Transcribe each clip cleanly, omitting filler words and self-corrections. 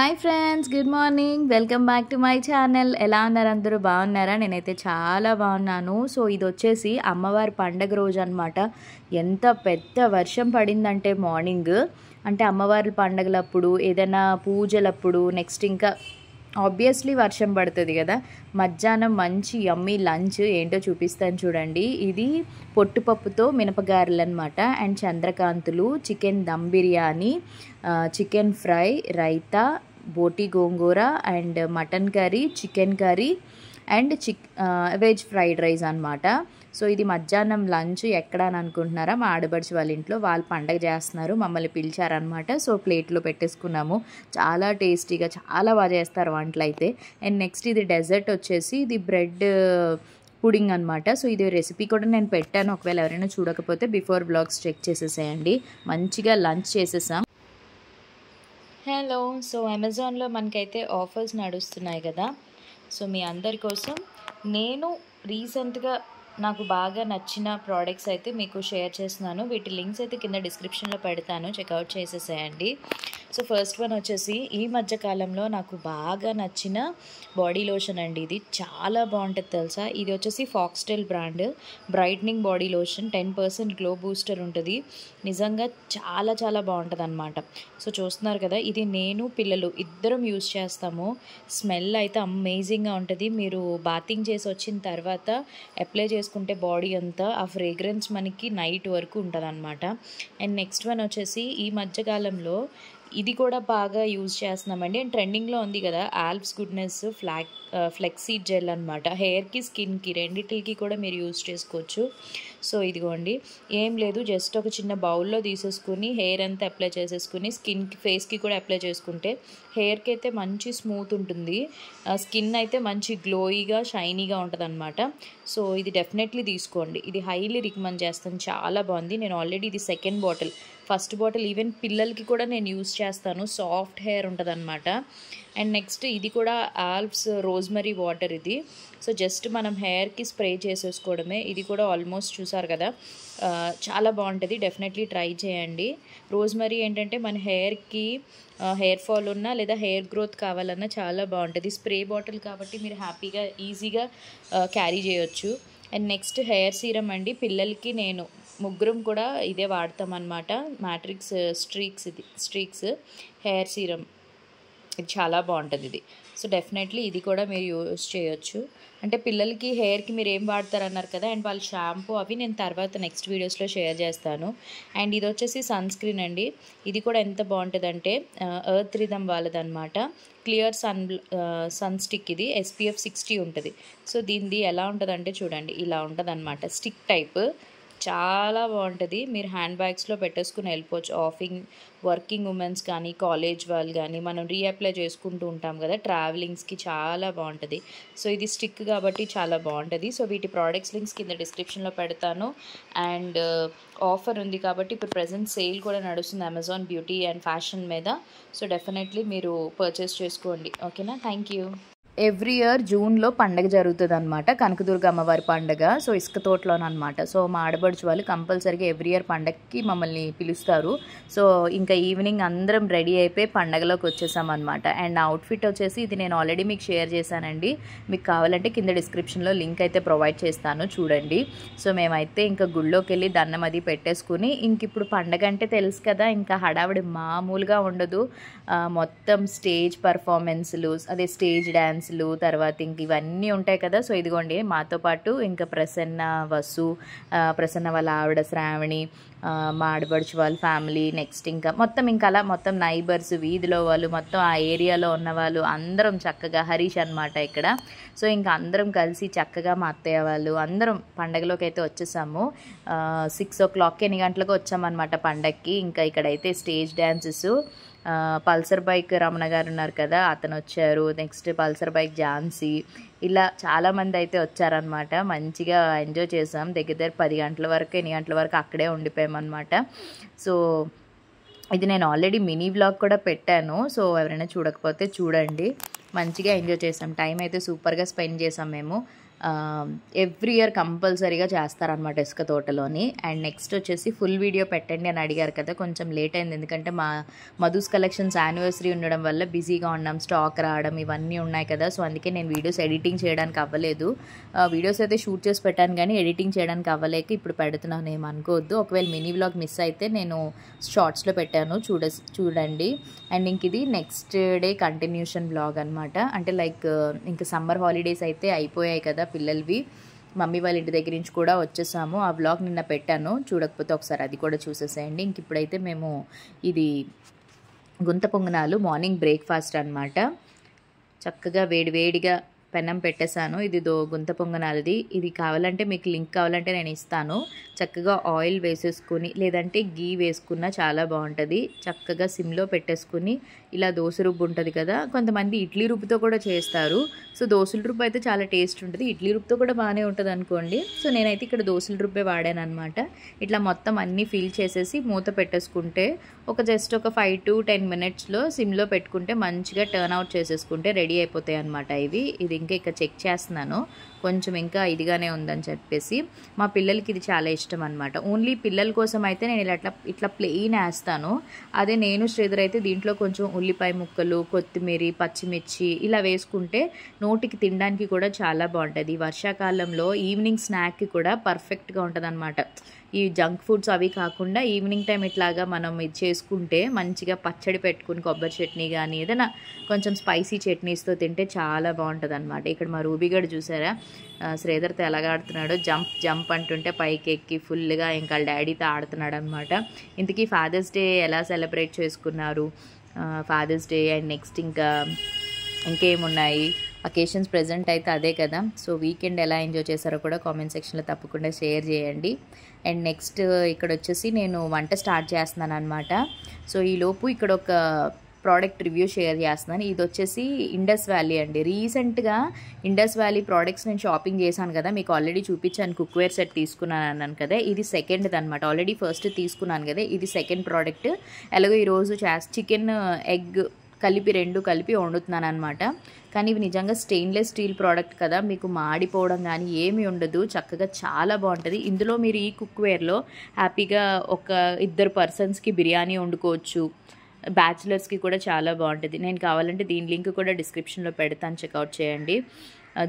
Hi friends, good morning. Welcome back to my channel. ఎలా ఉన్నారు అందరూ? బాగున్నారా? నేనైతే చాలా బాగున్నాను. సో ఇది వచ్చేసి అమ్మవారి పండగ రోజు అనమాట. ఎంత పెద్ద వర్షం పడిందంటే మార్నింగ్, అంటే అమ్మవారి పండగలప్పుడు, ఏదైనా పూజలప్పుడు, నెక్స్ట్ ఇంకా ఆబ్వియస్లీ వర్షం పడుతుంది కదా. మధ్యాహ్నం మంచి యమ్మీ లంచ్ ఏంటో చూపిస్తాను చూడండి. ఇది పొట్టుపప్పుతో మినపగారెలు అనమాట, అండ్ చంద్రకాంతులు, chicken dum biryani, chicken fry, raita, బోటి గోంగూర, and mutton curry, chicken curry, and veg fried rice అనమాట. సో ఇది మధ్యాహ్నం లంచ్. ఎక్కడ అని అనుకుంటున్నారా? మా ఆడబడిచి వాళ్ళ ఇంట్లో. వాళ్ళు పండగ చేస్తున్నారు, మమ్మల్ని పిలిచారనమాట. సో ప్లేట్లో పెట్టేసుకున్నాము. చాలా టేస్టీగా, చాలా బాగా చేస్తారు వంటలు అయితే. అండ్ నెక్స్ట్ ఇది డెజర్ట్ వచ్చేసి ఇది బ్రెడ్ పుడింగ్ అనమాట. సో ఇది రెసిపీ కూడా నేను పెట్టాను, ఒకవేళ ఎవరైనా చూడకపోతే బిఫోర్ బ్లాగ్స్ చెక్ చేసేసేయండి. మంచిగా లంచ్ చేసేసాం. హలో. సో అమెజాన్లో మనకైతే ఆఫర్స్ నడుస్తున్నాయి కదా. సో మీ అందరి కోసం నేను రీసెంట్గా నాకు బాగా నచ్చిన ప్రోడక్ట్స్ అయితే మీకు షేర్ చేస్తున్నాను. వీటి లింక్స్ అయితే కింద డిస్క్రిప్షన్లో పెడతాను, చెక్అవుట్ చేసేసేయండి. సో ఫస్ట్ వన్ వచ్చేసి ఈ మధ్యకాలంలో నాకు బాగా నచ్చిన బాడీ లోషన్ అండి. ఇది చాలా బాగుంటుంది తెలుసా. ఇది వచ్చేసి foxtail brand brightening body lotion. 10% glow booster ఉంటుంది. నిజంగా చాలా చాలా బాగుంటుంది అనమాట. సో చూస్తున్నారు కదా, ఇది నేను పిల్లలు ఇద్దరం యూజ్ చేస్తాము. స్మెల్ అయితే అమేజింగ్గా ఉంటుంది. మీరు బాతింగ్ చేసి వచ్చిన తర్వాత అప్లై చేసుకుంటే బాడీ అంతా ఆ ఫ్రేగ్రెన్స్ మనకి నైట్ వరకు ఉంటుంది అనమాట. అండ్ నెక్స్ట్ వన్ వచ్చేసి ఈ మధ్యకాలంలో ఇది కూడా బాగా యూజ్ చేస్తున్నామండి. అండ్ ట్రెండింగ్లో ఉంది కదా ఆల్ప్స్ గుడ్నెస్ ఫ్లెక్సీ జెల్ అనమాట. హెయిర్కి, స్కిన్కి రెండిటికి కూడా మీరు యూజ్ చేసుకోవచ్చు. సో ఇదిగోండి, ఏం లేదు, జస్ట్ ఒక చిన్న బౌల్లో తీసేసుకుని హెయిర్ అంతా అప్లై చేసేసుకుని స్కిన్కి, ఫేస్కి కూడా అప్లై చేసుకుంటే హెయిర్కి అయితే మంచి స్మూత్ ఉంటుంది, స్కిన్ అయితే మంచి గ్లోయిగా, షైనీగా ఉంటుంది అనమాట. సో ఇది డెఫినెట్లీ తీసుకోండి. ఇది హైలీ రికమెండ్ చేస్తాను, చాలా బాగుంది. నేను ఆల్రెడీ ఇది second bottle, first bottle even పిల్లలకి కూడా నేను యూజ్ చేస్తాను. సాఫ్ట్ హెయిర్ ఉంటుంది అనమాట. అండ్ నెక్స్ట్ ఇది కూడా ఆల్ప్స్ రోజ్మరీ వాటర్ ఇది. సో జస్ట్ మనం హెయిర్కి స్ప్రే చేసేసుకోవడమే. ఇది కూడా ఆల్మోస్ట్ చూసారు కదా, చాలా బాగుంటుంది. డెఫినెట్లీ ట్రై చేయండి. రోజ్మరీ ఏంటంటే మన హెయిర్కి హెయిర్ ఫాల్ ఉన్నా లేదా హెయిర్ గ్రోత్ కావాలన్నా చాలా బాగుంటుంది. స్ప్రే బాటిల్ కాబట్టి మీరు హ్యాపీగా ఈజీగా క్యారీ చేయొచ్చు. అండ్ నెక్స్ట్ హెయిర్ సీరం అండి. పిల్లలకి నేను ముగ్గురం కూడా ఇదే వాడతామన్నమాట. Matrix streaks hair serum. ఇది చాలా బాగుంటుంది ఇది. సో డెఫినెట్లీ ఇది కూడా మీరు యూజ్ చేయొచ్చు. అంటే పిల్లలకి హెయిర్కి మీరు ఏం వాడతారన్నారు కదా, అండ్ వాళ్ళ షాంపూ అవి నేను తర్వాత నెక్స్ట్ వీడియోస్లో షేర్ చేస్తాను. అండ్ ఇది వచ్చేసి సన్ స్క్రీన్ అండి. ఇది కూడా ఎంత బాగుంటుందంటే ఎర్త్ రిథమ్ వాళ్ళదన్నమాట. Clear sun stick. ఇది SPF 60 ఉంటుంది. సో దీనిది ఎలా ఉంటుందంటే చూడండి, ఇలా ఉంటుంది అనమాట. స్టిక్ టైప్, చాలా బాగుంటుంది. మీరు హ్యాండ్ బ్యాగ్స్లో పెట్టేసుకుని వెళ్ళిపోవచ్చు. వర్కింగ్ ఉమెన్స్ కానీ, కాలేజ్ వాళ్ళు కానీ, మనం రీఅప్లై చేసుకుంటూ ఉంటాం కదా ట్రావెలింగ్స్కి, చాలా బాగుంటుంది. సో ఇది స్టిక్ కాబట్టి చాలా బాగుంటుంది. సో వీటి ప్రోడక్ట్స్ లింక్స్ కింద డిస్క్రిప్షన్లో పెడతాను. అండ్ ఆఫర్ ఉంది కాబట్టి ఇప్పుడు ప్రజెంట్ సేల్ కూడా నడుస్తుంది అమెజాన్ బ్యూటీ అండ్ ఫ్యాషన్ మీద. సో డెఫినెట్లీ మీరు పర్చేస్ చేసుకోండి. ఓకేనా? Thank you. ఎవ్రీ ఇయర్ జూన్లో పండగ జరుగుతుంది అనమాట, కనకదుర్గ అమ్మవారి పండగ. సో ఇసుక తోటలోనమాట. సో మా ఆడబడుచు వాళ్ళు కంపల్సరీగా ఎవ్రీ ఇయర్ పండగకి మమ్మల్ని పిలుస్తారు. సో ఇంకా ఈవినింగ్ అందరం రెడీ అయిపోయి పండగలోకి వచ్చేసామన్నమాట. అండ్ అవుట్ఫిట్ వచ్చేసి ఇది నేను ఆల్రెడీ మీకు షేర్ చేశానండి. మీకు కావాలంటే కింద డిస్క్రిప్షన్లో లింక్ అయితే ప్రొవైడ్ చేస్తాను, చూడండి. సో మేమైతే ఇంకా గుళ్ళోకి వెళ్ళి దండం అది పెట్టేసుకుని, ఇంక ఇప్పుడు పండగ అంటే తెలుసు కదా, ఇంకా హడావిడి మామూలుగా ఉండదు. మొత్తం స్టేజ్ పర్ఫార్మెన్స్లు, అదే స్టేజ్ డ్యాన్స్, తర్వాత ఇంక ఇవన్నీ ఉంటాయి కదా. సో ఇదిగోండి, మాతో పాటు ఇంకా ప్రసన్న వాళ్ళ ఆవిడ శ్రావణి, మా ఆడబడుచు వాళ్ళ ఫ్యామిలీ, నెక్స్ట్ ఇంకా అలా మొత్తం నైబర్స్, వీధిలో వాళ్ళు, మొత్తం ఆ ఏరియాలో ఉన్న వాళ్ళు అందరం చక్కగా, హరీష్ అనమాట ఇక్కడ. సో ఇంకా అందరం కలిసి చక్కగా మా అత్తయ్య వాళ్ళు అందరం పండగలోకి అయితే వచ్చేసాము. 6 o'clock, 8 గంటలకు వచ్చామన్నమాట పండగకి. ఇంకా ఇక్కడైతే stage dances, Pulsar bike Ramana గారు ఉన్నారు కదా, అతను వచ్చారు. నెక్స్ట్ పల్సర్ బైక్ ఝాన్సీ, ఇలా చాలామంది అయితే వచ్చారనమాట. మంచిగా ఎంజాయ్ చేసాం. దగ్గర 10 గంటల వరకు, 8 గంటల వరకు అక్కడే ఉండిపోయామన్నమాట. సో ఇది నేను ఆల్రెడీ మినీ వ్లాగ్ కూడా పెట్టాను. సో ఎవరైనా చూడకపోతే చూడండి. మంచిగా ఎంజాయ్ చేసాం. టైం అయితే సూపర్గా స్పెండ్ చేసాం మేము. ఎవ్రీ ఇయర్ కంపల్సరీగా చేస్తారనమాట ఇసుక తోటలోని. అండ్ నెక్స్ట్ వచ్చేసి ఫుల్ వీడియో పెట్టండి అని అడిగారు కదా, కొంచెం లేట్ అయింది ఎందుకంటే మా మధుస్ కలెక్షన్స్ యానివర్సరీ ఉండడం వల్ల బిజీగా ఉన్నాం, స్టాక్ రావడం ఇవన్నీ ఉన్నాయి కదా. సో అందుకే నేను వీడియోస్ ఎడిటింగ్ చేయడానికి అవ్వలేదు. వీడియోస్ అయితే షూట్ చేసి పెట్టాను కానీ ఎడిటింగ్ చేయడానికి అవ్వలేక ఇప్పుడు పెడుతున్నాను, ఏమనుకోవద్దు. ఒకవేళ మినీ వ్లాగ్ మిస్ అయితే నేను షార్ట్స్లో పెట్టాను, చూడండి. అండ్ ఇంక ఇది నెక్స్ట్ డే కంటిన్యూషన్ వ్లాగ్ అనమాట. అంటే లైక్ ఇంకా సమ్మర్ హాలిడేస్ అయితే అయిపోయాయి కదా పిల్లలవి, మమ్మీ వాళ్ళ ఇంటి దగ్గర నుంచి కూడా వచ్చేసాము. ఆ వ్లాగ్ నిన్న పెట్టాను, చూడకపోతే ఒకసారి అది కూడా చూసేసేయండి. ఇంక ఇప్పుడైతే మేము ఇది గుంత పొంగనాలు మార్నింగ్ బ్రేక్ఫాస్ట్ అనమాట. చక్కగా వేడివేడిగా పెనం పెట్టేశాను. ఇది గుంత పొంగనాలది. ఇది కావాలంటే మీకు లింక్ కావాలంటే నేను ఇస్తాను. చక్కగా ఆయిల్ వేసేసుకుని లేదంటే గీ వేసుకున్నా చాలా బాగుంటుంది. చక్కగా సిమ్లో పెట్టేసుకుని ఇలా దోశ రుబ్బు ఉంటుంది కదా, కొంతమంది ఇడ్లీ రుబ్బుతో కూడా చేస్తారు. సో దోశల రుబ్బు అయితే చాలా టేస్ట్ ఉంటుంది, ఇడ్లీ రుబ్బుతో కూడా బాగానే ఉంటుంది అనుకోండి. సో నేనైతే ఇక్కడ దోశల రుబ్బే వాడాను అనమాట. ఇట్లా మొత్తం అన్నీ ఫిల్ చేసేసి మూత పెట్టేసుకుంటే జస్ట్ ఒక 5 to 10 minutesలో సిమ్లో పెట్టుకుంటే మంచిగా టర్న్ అవుట్ చేసేసుకుంటే రెడీ అయిపోతాయి అనమాట ఇవి. ఇది ఇంకా ఇక్కడ చెక్ చేస్తున్నాను, కొంచెం ఇంకా ఇదిగానే ఉందని చెప్పేసి. మా పిల్లలకి ఇది చాలా ఇష్టం అనమాట. ఓన్లీ పిల్లల కోసం అయితే నేను ఇట్లా ప్లెయిన్ వేస్తాను. అదే నేను శ్రీధర్ అయితే దీంట్లో కొంచెం ఉల్లిపాయ ముక్కలు, కొత్తిమీర, పచ్చిమిర్చి ఇలా వేసుకుంటే నోటికి తినడానికి కూడా చాలా బాగుంటుంది. వర్షాకాలంలో ఈవినింగ్ స్నాక్కి కూడా పర్ఫెక్ట్గా ఉంటుంది అనమాట. ఈ జంక్ ఫుడ్స్ అవి కాకుండా ఈవినింగ్ టైం ఇట్లాగా మనం ఇది చేసుకుంటే మంచిగా పచ్చడి పెట్టుకుని కొబ్బరి చట్నీ కానీ ఏదైనా కొంచెం స్పైసీ చట్నీస్తో తింటే చాలా బాగుంటుంది అనమాట. ఇక్కడ మా రూబీగడ్ చూసారా శ్రీధర్తో ఎలాగ ఆడుతున్నాడో, జంప్ జంప్ అంటుంటే పైకి ఎక్కి ఫుల్గా ఇంకా డాడీతో ఆడుతున్నాడు అనమాట. ఇంతకీ ఫాదర్స్ డే ఎలా సెలబ్రేట్ చేసుకున్నారు? ఫాదర్స్ డే అండ్ నెక్స్ట్ ఇంకేమున్నాయి అకేషన్స్? ప్రెజెంట్ అయితే అదే కదా. సో వీకెండ్ ఎలా ఎంజాయ్ చేశారో కూడా కామెంట్ సెక్షన్లో తప్పకుండా షేర్ చేయండి. అండ్ నెక్స్ట్ ఇక్కడ వచ్చేసి నేను వంట స్టార్ట్ చేస్తున్నాను అనమాట. సో ఈలోపు ఇక్కడ ఒక ప్రోడక్ట్ రివ్యూ షేర్ చేస్తున్నాను. ఇది వచ్చేసి ఇండస్ వ్యాలీ అండి. రీసెంట్గా ఇండస్ వ్యాలీ ప్రోడక్ట్స్ నేను షాపింగ్ చేశాను కదా, మీకు ఆల్రెడీ చూపించాను. కుక్వేర్ సెట్ తీసుకున్నాను అన్నాను కదా, ఇది సెకండ్ అనమాట. ఆల్రెడీ ఫస్ట్ తీసుకున్నాను కదా, ఇది సెకండ్ ప్రోడక్ట్. ఎలాగో ఈరోజు చికెన్ ఎగ్ రెండు కలిపి వండుతున్నాను అనమాట. కానీ ఇవి నిజంగా స్టెయిన్లెస్ స్టీల్ ప్రోడక్ట్ కదా, మీకు మాడిపోవడం కానీ ఏమీ ఉండదు, చక్కగా చాలా బాగుంటుంది. ఇందులో మీరు ఈ కుక్వేర్లో హ్యాపీగా 1-2 పర్సన్స్కి బిర్యానీ వండుకోవచ్చు. బ్యాచిలర్స్కి కూడా చాలా బాగుంటుంది. నేను కావాలంటే దీని లింక్ కూడా డిస్క్రిప్షన్లో పెడతాను, చెక్అవుట్ చేయండి.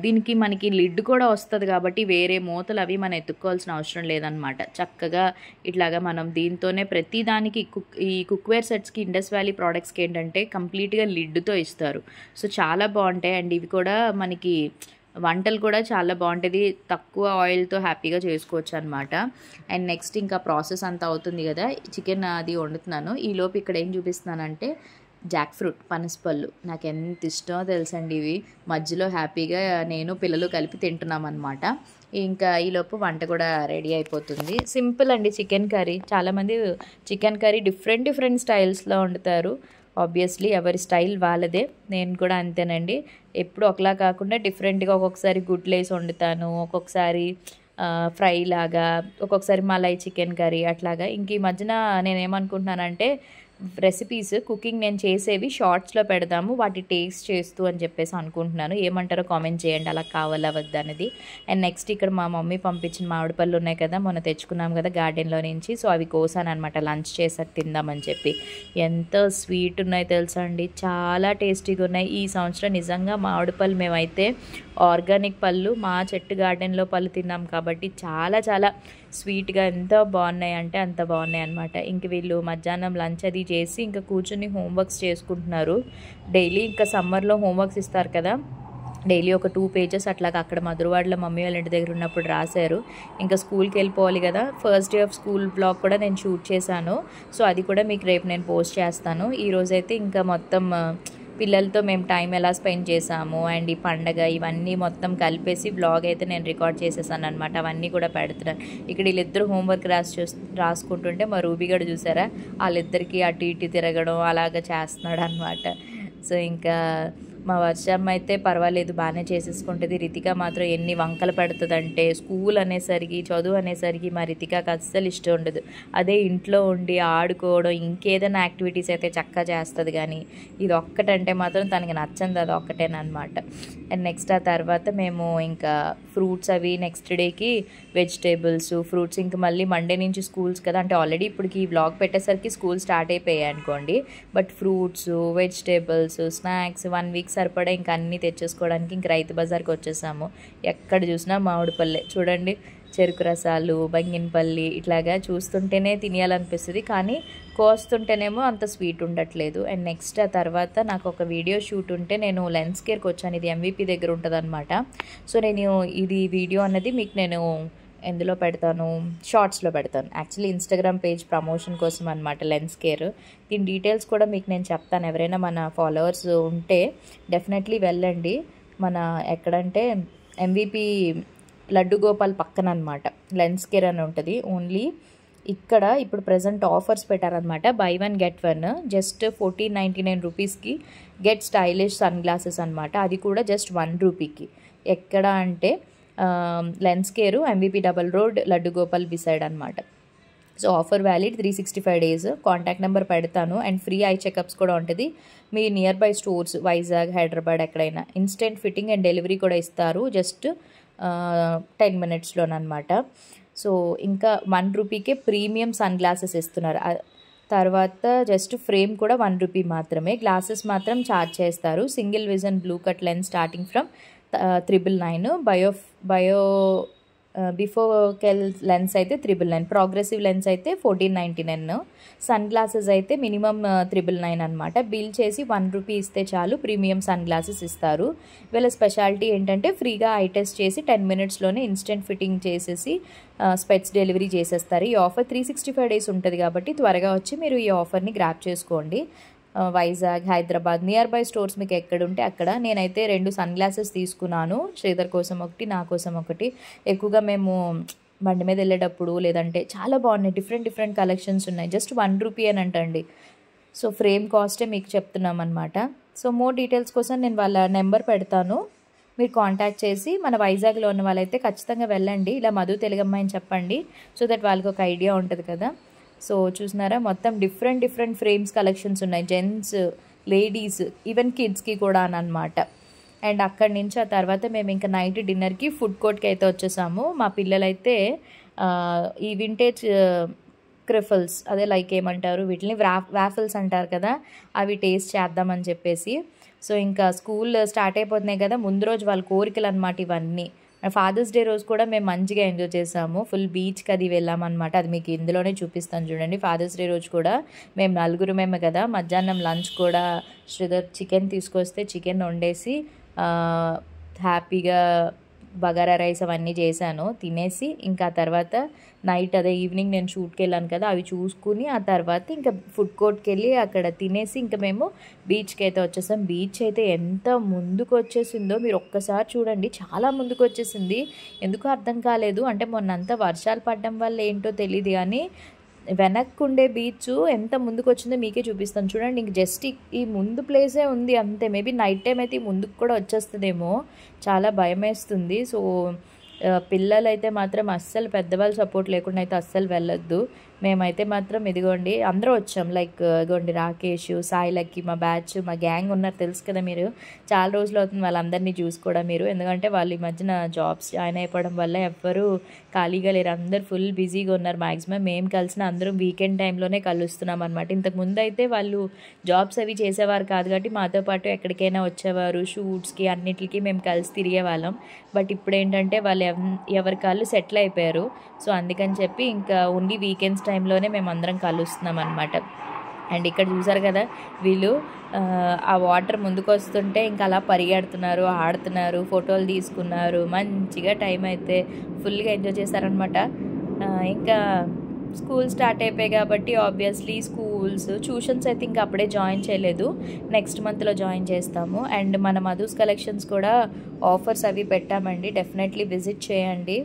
దీనికి మనకి లిడ్ కూడా వస్తుంది కాబట్టి వేరే మూతలు అవి మనం ఎత్తుక్కోవాల్సిన అవసరం లేదనమాట. చక్కగా ఇట్లాగా మనం దీంతోనే ప్రతి దానికి ఈ కుక్వేర్ సెట్స్కి ఇండస్ వ్యాలీ ప్రోడక్ట్స్కి ఏంటంటే కంప్లీట్గా లిడ్తో ఇస్తారు. సో చాలా బాగుంటాయి. అండ్ ఇవి కూడా మనకి వంటలు కూడా చాలా బాగుంటుంది, తక్కువ ఆయిల్తో హ్యాపీగా చేసుకోవచ్చు అనమాట. అండ్ నెక్స్ట్ ఇంకా ప్రాసెస్ అంతా అవుతుంది కదా, చికెన్ అది వండుతున్నాను. ఈలోపు ఇక్కడ ఏం చూపిస్తున్నానంటే జాక్ ఫ్రూట్, పనసపళ్ళు నాకు ఎంత ఇష్టమో తెలుసండి. ఇవి మధ్యలో హ్యాపీగా నేను పిల్లలు కలిపి తింటున్నాం అనమాట. ఇంకా ఈలోపు వంట కూడా రెడీ అయిపోతుంది. సింపుల్ అండి చికెన్ కర్రీ. చాలామంది చికెన్ కర్రీ డిఫరెంట్ స్టైల్స్లో వండుతారు. ఆబ్వియస్లీ ఎవరి స్టైల్ వాళ్ళదే. నేను కూడా అంతేనండి, ఎప్పుడు ఒకలా కాకుండా డిఫరెంట్గా ఒక్కొక్కసారి గుడ్లు వేసి వండుతాను, ఒక్కొక్కసారి ఫ్రై లాగా, ఒక్కొక్కసారి మలై చికెన్ కర్రీ అట్లాగా. ఇంక ఈ మధ్యన నేనేమనుకుంటున్నానంటే రెసిపీస్ కుకింగ్ నేను చేసేవి షార్ట్స్లో పెడదాము, వాటి టేస్ట్ చేస్తూ అని చెప్పేసి అనుకుంటున్నాను. ఏమంటారో కామెంట్ చేయండి, అలా కావాలా వద్దా అనేది. అండ్ నెక్స్ట్ ఇక్కడ మా మమ్మీ పంపించిన మామిడి పళ్ళు ఉన్నాయి కదా, మొన్న తెచ్చుకున్నాం కదా గార్డెన్లో నుంచి. సో అవి కోసాను అనమాట, లంచ్ చేసాక తిందామని చెప్పి. ఎంత స్వీట్ ఉన్నాయి తెలుసా అండి, చాలా టేస్టీగా ఉన్నాయి. ఈ సంవత్సరం నిజంగా మామిడి పళ్ళు మేమైతే ఆర్గానిక్ పళ్ళు, మా చెట్టు గార్డెన్లో పళ్ళు తిన్నాం కాబట్టి చాలా చాలా స్వీట్గా ఎంత బాగున్నాయి అంటే అంత బాగున్నాయి అనమాట. ఇంక వీళ్ళు మధ్యాహ్నం లంచ్ అది చేసి ఇంకా కూర్చొని హోంవర్క్స్ చేసుకుంటున్నారు. డైలీ ఇంకా సమ్మర్లో హోంవర్క్స్ ఇస్తారు కదా, డైలీ ఒక 2 pages అట్లాగా అక్కడ మధురవాడలో మమ్మీ వాళ్ళ ఇంటి దగ్గర ఉన్నప్పుడు రాశారు. ఇంకా స్కూల్కి వెళ్ళిపోవాలి కదా, first day of school blog కూడా నేను షూట్ చేశాను. సో అది కూడా మీకు రేపు నేను పోస్ట్ చేస్తాను. ఈరోజైతే ఇంకా మొత్తం పిల్లలతో మేము టైం ఎలా స్పెండ్ చేసాము అండ్ ఈ పండగ ఇవన్నీ మొత్తం కలిపేసి బ్లాగ్ అయితే నేను రికార్డ్ చేసేసాను అనమాట. అవన్నీ కూడా పెడుతున్నాను. ఇక్కడ వీళ్ళిద్దరు హోంవర్క్ రాసుకుంటుంటే మా రూబీగడ్ చూసారా, వాళ్ళిద్దరికి అటు ఇటు తిరగడం అలాగా చేస్తున్నాడు అనమాట. సో ఇంకా మా వర్షం అయితే పర్వాలేదు, బాగానే చేసేసుకుంటుంది. రితిక మాత్రం ఎన్ని వంకలు పెడుతుందంటే, స్కూల్ అనేసరికి, చదువు అనేసరికి మా రితికకి అస్సలు ఇష్టం ఉండదు. అదే ఇంట్లో ఉండి ఆడుకోవడం, ఇంకేదైనా యాక్టివిటీస్ అయితే చక్కగా చేస్తుంది. కానీ ఇది ఒక్కటంటే మాత్రం తనకి నచ్చంది, అది ఒక్కటేనమాట. అండ్ నెక్స్ట్ ఆ తర్వాత మేము ఇంకా ఫ్రూట్స్ అవి నెక్స్ట్ డేకి వెజిటేబుల్స్, ఫ్రూట్స్ ఇంకా మళ్ళీ మండే నుంచి స్కూల్స్ కదా, అంటే ఆల్రెడీ ఇప్పటికి ఈ వ్లాగ్ పెట్టేసరికి స్కూల్ స్టార్ట్ అయిపోయాయి అనుకోండి. But fruits, vegetables, snacks 1 week సరిపడా ఇంకా అన్నీ తెచ్చేసుకోవడానికి ఇంక రైతు బజార్కి వచ్చేసాము. ఎక్కడ చూసినా మామిడిపల్లె చూడండి, చెరుకు రసాలు, బంగినపల్లి, ఇట్లాగా చూస్తుంటేనే తినేయాలనిపిస్తుంది. కానీ కోస్తుంటేనేమో అంత స్వీట్ ఉండట్లేదు. అండ్ నెక్స్ట్ ఆ తర్వాత నాకు ఒక వీడియో షూట్ ఉంటే నేను లెన్స్ కేర్కి వచ్చాను. ఇది MVP దగ్గర ఉంటుంది అనమాట. సో నేను ఇది వీడియో అన్నది మీకు నేను ఎందులో పెడతాను, షార్ట్స్లో పెడతాను. యాక్చువల్లీ ఇన్స్టాగ్రామ్ పేజ్ ప్రమోషన్ కోసం అనమాట లెన్స్ కేర్. దీని డీటెయిల్స్ కూడా మీకు నేను చెప్తాను. ఎవరైనా మన ఫాలోవర్స్ ఉంటే డెఫినెట్లీ వెళ్ళండి. మన ఎక్కడంటే MVP లడ్డు గోపాల్ పక్కన అనమాట లెన్స్ కేర్ అని ఉంటుంది. ఓన్లీ ఇక్కడ ఇప్పుడు ప్రజెంట్ ఆఫర్స్ పెట్టారనమాట. బై 1 get 1 జస్ట్ 1499 రూపీస్కి గెట్ స్టైలిష్ సన్ గ్లాసెస్ అనమాట. అది కూడా జస్ట్ 1 రూపీకి. ఎక్కడ అంటే lens care MVP double road Laddu Gopal beside అనమాట. So offer valid 365 days. Contact number పెడతాను. అండ్ ఫ్రీ ఐ చెకప్స్ కూడా ఉంటుంది. మీ nearby stores Vizag, Hyderabad ఎక్కడైనా ఇన్స్టెంట్ ఫిట్టింగ్ అండ్ డెలివరీ కూడా ఇస్తారు. జస్ట్ 10 minutesలోనమాట. సో ఇంకా 1 రూపీకే ప్రీమియం సన్ గ్లాసెస్ ఇస్తున్నారు. తర్వాత జస్ట్ ఫ్రేమ్ కూడా 1 రూపీ మాత్రమే. గ్లాసెస్ మాత్రం ఛార్జ్ చేస్తారు. Single vision blue cut lens starting from 999. Bio bifocal lens అయితే 999. ప్రోగ్రెసివ్ లెన్స్ అయితే 1499. సన్ గ్లాసెస్ అయితే మినిమం 999 అనమాట. బిల్ చేసి 1 రూపీ ఇస్తే చాలు ప్రీమియం సన్ గ్లాసెస్ ఇస్తారు. వీళ్ళ స్పెషాలిటీ ఏంటంటే ఫ్రీగా ఐ టెస్ట్ చేసి 10 minutesలోనే ఇన్స్టెంట్ ఫిట్టింగ్ చేసేసి స్పెట్స్ డెలివరీ చేసేస్తారు. ఈ ఆఫర్ 365 days ఉంటుంది కాబట్టి త్వరగా వచ్చి మీరు ఈ ఆఫర్ని గ్రాప్ చేసుకోండి. Vizag, Hyderabad near by stores మీకు ఎక్కడుంటే అక్కడ. నేనైతే 2 సన్ గ్లాసెస్ తీసుకున్నాను. శ్రీధర్ కోసం ఒకటి, నా కోసం ఒకటి. ఎక్కువగా మేము బండి మీద వెళ్ళేటప్పుడు లేదంటే చాలా బాగున్నాయి, డిఫరెంట్ కలెక్షన్స్ ఉన్నాయి. జస్ట్ 1 రూపీ అని అంటండి. సో ఫ్రేమ్ కాస్టే మీకు చెప్తున్నాం అనమాట. సో మోర్ డీటెయిల్స్ కోసం నేను వాళ్ళ నెంబర్ పెడతాను. మీరు కాంటాక్ట్ చేసి మన వైజాగ్లో ఉన్న వాళ్ళైతే ఖచ్చితంగా వెళ్ళండి. ఇలా మధు తెలుగమ్మాయిని చెప్పండి. సో దట్ వాళ్ళకి ఒక ఐడియా ఉంటుంది కదా. సో చూసినారా, మొత్తం డిఫరెంట్ ఫ్రేమ్స్ కలెక్షన్స్ ఉన్నాయి. జెంట్స్, లేడీస్, ఈవెన్ కిడ్స్కి కూడా అనమాట. అండ్ అక్కడి నుంచి ఆ తర్వాత మేము ఇంకా నైట్ డిన్నర్కి ఫుడ్ కోర్ట్కి అయితే వచ్చేసాము. మా పిల్లలైతే ఈ వింటేజ్ క్రిఫల్స్, అదే లైక్ ఏమంటారు వీటిని, వాఫిల్స్ అంటారు కదా, అవి టేస్ట్ చేద్దామని చెప్పేసి. సో ఇంకా స్కూల్ స్టార్ట్ అయిపోతున్నాయి కదా, ముందు రోజు వాళ్ళ కోరికలు అనమాట ఇవన్నీ. ఫాదర్స్ డే రోజు కూడా మేము మంచిగా ఎంజాయ్ చేసాము. ఫుల్ బీచ్కి అది వెళ్ళామన్నమాట. అది మీకు ఇందులోనే చూపిస్తాను చూడండి. ఫాదర్స్ డే రోజు కూడా మేము 4 కదా, మధ్యాహ్నం లంచ్ కూడా శ్రీధర్ చికెన్ తీసుకొస్తే చికెన్ వండేసి హ్యాపీగా బగారా రైస్ అవన్నీ చేశాను, తినేసి ఇంకా తర్వాత నైట్ అదే ఈవినింగ్ నేను షూట్కి వెళ్ళాను కదా, అవి చూసుకుని ఆ తర్వాత ఇంకా ఫుడ్ కోర్ట్కి వెళ్ళి అక్కడ తినేసి ఇంకా మేము బీచ్కి అయితే వచ్చేసాం. బీచ్ అయితే ఎంత ముందుకు వచ్చేసిందో మీరు ఒక్కసారి చూడండి, చాలా ముందుకు వచ్చేసింది. ఎందుకో అర్థం కాలేదు, అంటే మొన్నంతా వర్షాలు పడడం వల్ల ఏంటో తెలియదు కానీ వెనక్కు ఉండే బీచ్ ఎంత ముందుకు వచ్చిందో మీకే చూపిస్తాను చూడండి. ఇంక జస్ట్ ఈ ముందు ప్లేసే ఉంది అంతే. మేబీ నైట్ టైం అయితే ఈ ముందుకు కూడా వచ్చేస్తుందేమో, చాలా భయం వేస్తుంది. సో పిల్లలైతే మాత్రం అస్సలు పెద్దవాళ్ళు సపోర్ట్ లేకుండా అయితే అస్సలు వెళ్ళొద్దు. మేమైతే మాత్రం ఇదిగోండి అందరూ వచ్చాం, లైక్ ఇదిగోండి రాకేష్, సాయి, లక్కీ, మా బ్యాచ్, మా గ్యాంగ్ ఉన్నారు తెలుసు కదా మీరు. చాలా రోజులు అవుతుంది వాళ్ళందరినీ చూసుకోవడం మీరు, ఎందుకంటే వాళ్ళు ఈ మధ్యన జాబ్స్ జాయిన్ అయిపోవడం వల్ల ఎవ్వరూ ఖాళీగా లేరు, అందరు ఫుల్ బిజీగా ఉన్నారు. మ్యాక్సిమం మేము కలిసిన అందరం వీకెండ్ టైంలోనే కలుస్తున్నాం అనమాట. ఇంతకుముందు అయితే వాళ్ళు జాబ్స్ అవి చేసేవారు కాదు కాబట్టి మాతో పాటు ఎక్కడికైనా వచ్చేవారు, షూట్స్కి అన్నిటికీ మేము కలిసి తిరిగేవాళ్ళం. బట్ ఇప్పుడు ఏంటంటే వాళ్ళు ఎవరి కాళ్ళు సెటిల్ అయిపోయారు. సో అందుకని చెప్పి ఇంకా ఓన్లీ వీకెండ్స్ టైంలోనే మేము అందరం కలుస్తున్నాం అనమాట. అండ్ ఇక్కడ చూసారు కదా వీళ్ళు ఆ వాటర్ ముందుకు వస్తుంటే ఇంకా అలా పరిగెడుతున్నారు, ఆడుతున్నారు, ఫోటోలు తీసుకున్నారు, మంచిగా టైం అయితే ఫుల్గా ఎంజాయ్ చేశారనమాట. ఇంకా స్కూల్ స్టార్ట్ అయిపోయాయి కాబట్టి ఆబ్వియస్లీ స్కూల్స్, ట్యూషన్స్ అయితే ఇంకా అప్పుడే జాయిన్ చేయలేదు, నెక్స్ట్ మంత్లో జాయిన్ చేస్తాము. అండ్ మన మధుస్ కలెక్షన్స్ కూడా ఆఫర్స్ అవి పెట్టామండి, డెఫినెట్లీ విజిట్ చేయండి.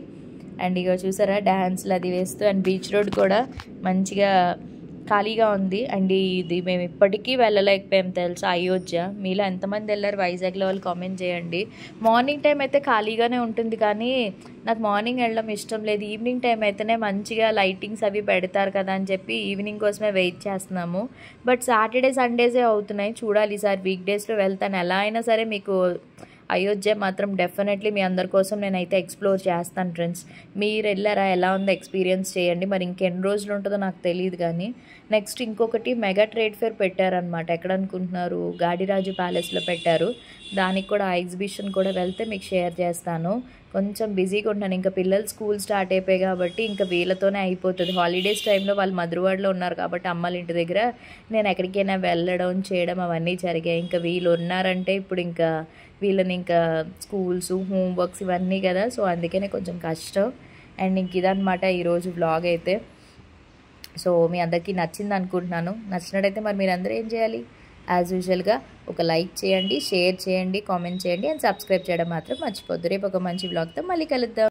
అండ్ ఇక చూసారా డ్యాన్స్లు అది వేస్తూ, అండ్ బీచ్ రోడ్ కూడా మంచిగా ఖాళీగా ఉంది. అండ్ ఇది మేము ఇప్పటికీ వెళ్ళలేకపోయాం తెలుసా అయోధ్య. మీలో ఎంతమంది వెళ్ళారు వైజాగ్లో వాళ్ళు కామెంట్ చేయండి. మార్నింగ్ టైం అయితే ఖాళీగానే ఉంటుంది, కానీ నాకు మార్నింగ్ వెళ్ళడం ఇష్టం లేదు. ఈవినింగ్ టైం అయితేనే మంచిగా లైటింగ్స్ అవి పెడతారు కదా అని చెప్పి ఈవినింగ్ కోసమే వెయిట్ చేస్తున్నాము. బట్ సాటర్డే సండేసే అవుతున్నాయి. చూడాలి ఈసారి వీక్ డేస్లో వెళ్తాను. ఎలా అయినా సరే మీకు అయోధ్య మాత్రం డెఫినెట్లీ మీ అందరి కోసం నేనైతే ఎక్స్ప్లోర్ చేస్తాను ఫ్రెండ్స్. మీరు వెళ్ళారా, ఎలా ఉందో ఎక్స్పీరియన్స్ చేయండి. మరి ఇంకెన్ని రోజులు ఉంటుందో నాకు తెలియదు. కానీ నెక్స్ట్ ఇంకొకటి మెగా ట్రేడ్ ఫేర్ పెట్టారనమాట. ఎక్కడ అనుకుంటున్నారు? గాడిరాజు ప్యాలెస్లో పెట్టారు. దానికి కూడా ఆ ఎగ్జిబిషన్ కూడా వెళ్తే మీకు షేర్ చేస్తాను. కొంచెం బిజీగా ఉంటాను, ఇంకా పిల్లలు స్కూల్ స్టార్ట్ అయిపోయాయి కాబట్టి ఇంకా వీళ్ళతోనే అయిపోతుంది. హాలిడేస్ టైంలో వాళ్ళు మధురవాడలో ఉన్నారు కాబట్టి అమ్మాళ్ళ ఇంటి దగ్గర నేను ఎక్కడికైనా వెళ్ళడం చేయడం అవన్నీ జరిగాయి. ఇంకా వీళ్ళు ఉన్నారంటే ఇప్పుడు ఇంకా వీళ్ళని ఇంకా స్కూల్స్ హోంవర్క్స్ ఇవన్నీ కదా, సో అందుకనే కొంచెం కష్టం. అండ్ ఇంక ఇదనమాట ఈరోజు వ్లాగ్ అయితే. సో మీ అందరికీ నచ్చింది అనుకుంటున్నాను. నచ్చినట్టయితే మరి మీరందరూ ఏం చేయాలి? యాజ్ యూజువల్గా ఒక లైక్ చేయండి, షేర్ చేయండి, కామెంట్ చేయండి అండ్ సబ్స్క్రైబ్ చేయడం మాత్రం మర్చిపోద్దు. రేపు ఒక మంచి వ్లాగ్తో మళ్ళీ కలుద్దాం.